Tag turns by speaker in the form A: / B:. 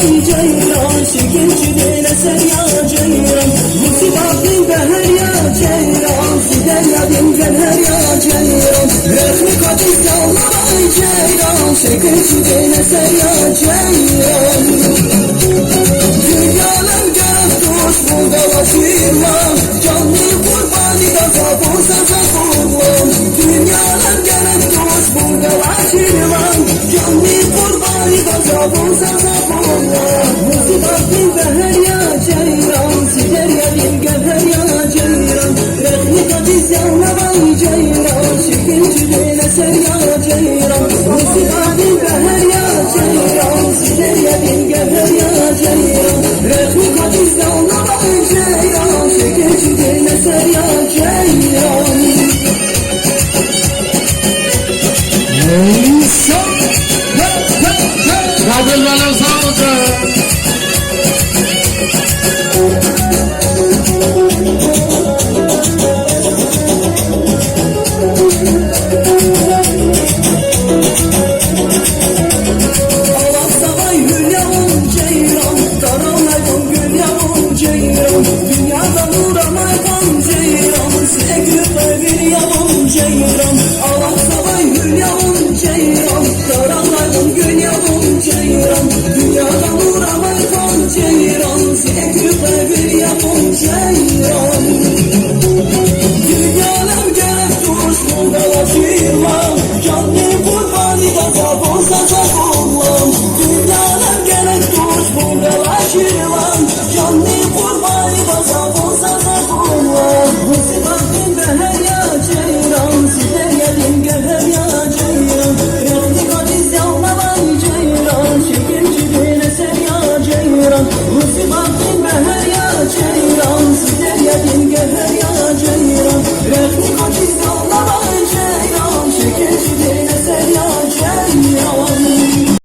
A: vay ceylan, şekerçide eser ya ceylan. Musibatin beher ya ceylan, sider yadim gelir ya ceylan. Resmi kadis yavla vay ceylan, şekerçide eser ya ceylan. Dünyanın göz burada vaşirman, canlı kurbani da kabusa zakullan. Dünyanın göz burada vaşirman, canlı kurbani da kabusa zakullan. Musibatin beher ya ceylan, sider yadim gelir ya ceylan. Resmi kadis yavla vay ceylan, şekerçide eser ya ceylan. Musibatin beher ya ceylan, sider yadim gelir ya ceylan. Resmi kadis yavla vay ceylan, şekerçide eser ya ceylan.
B: Kabul bana sağ olsun.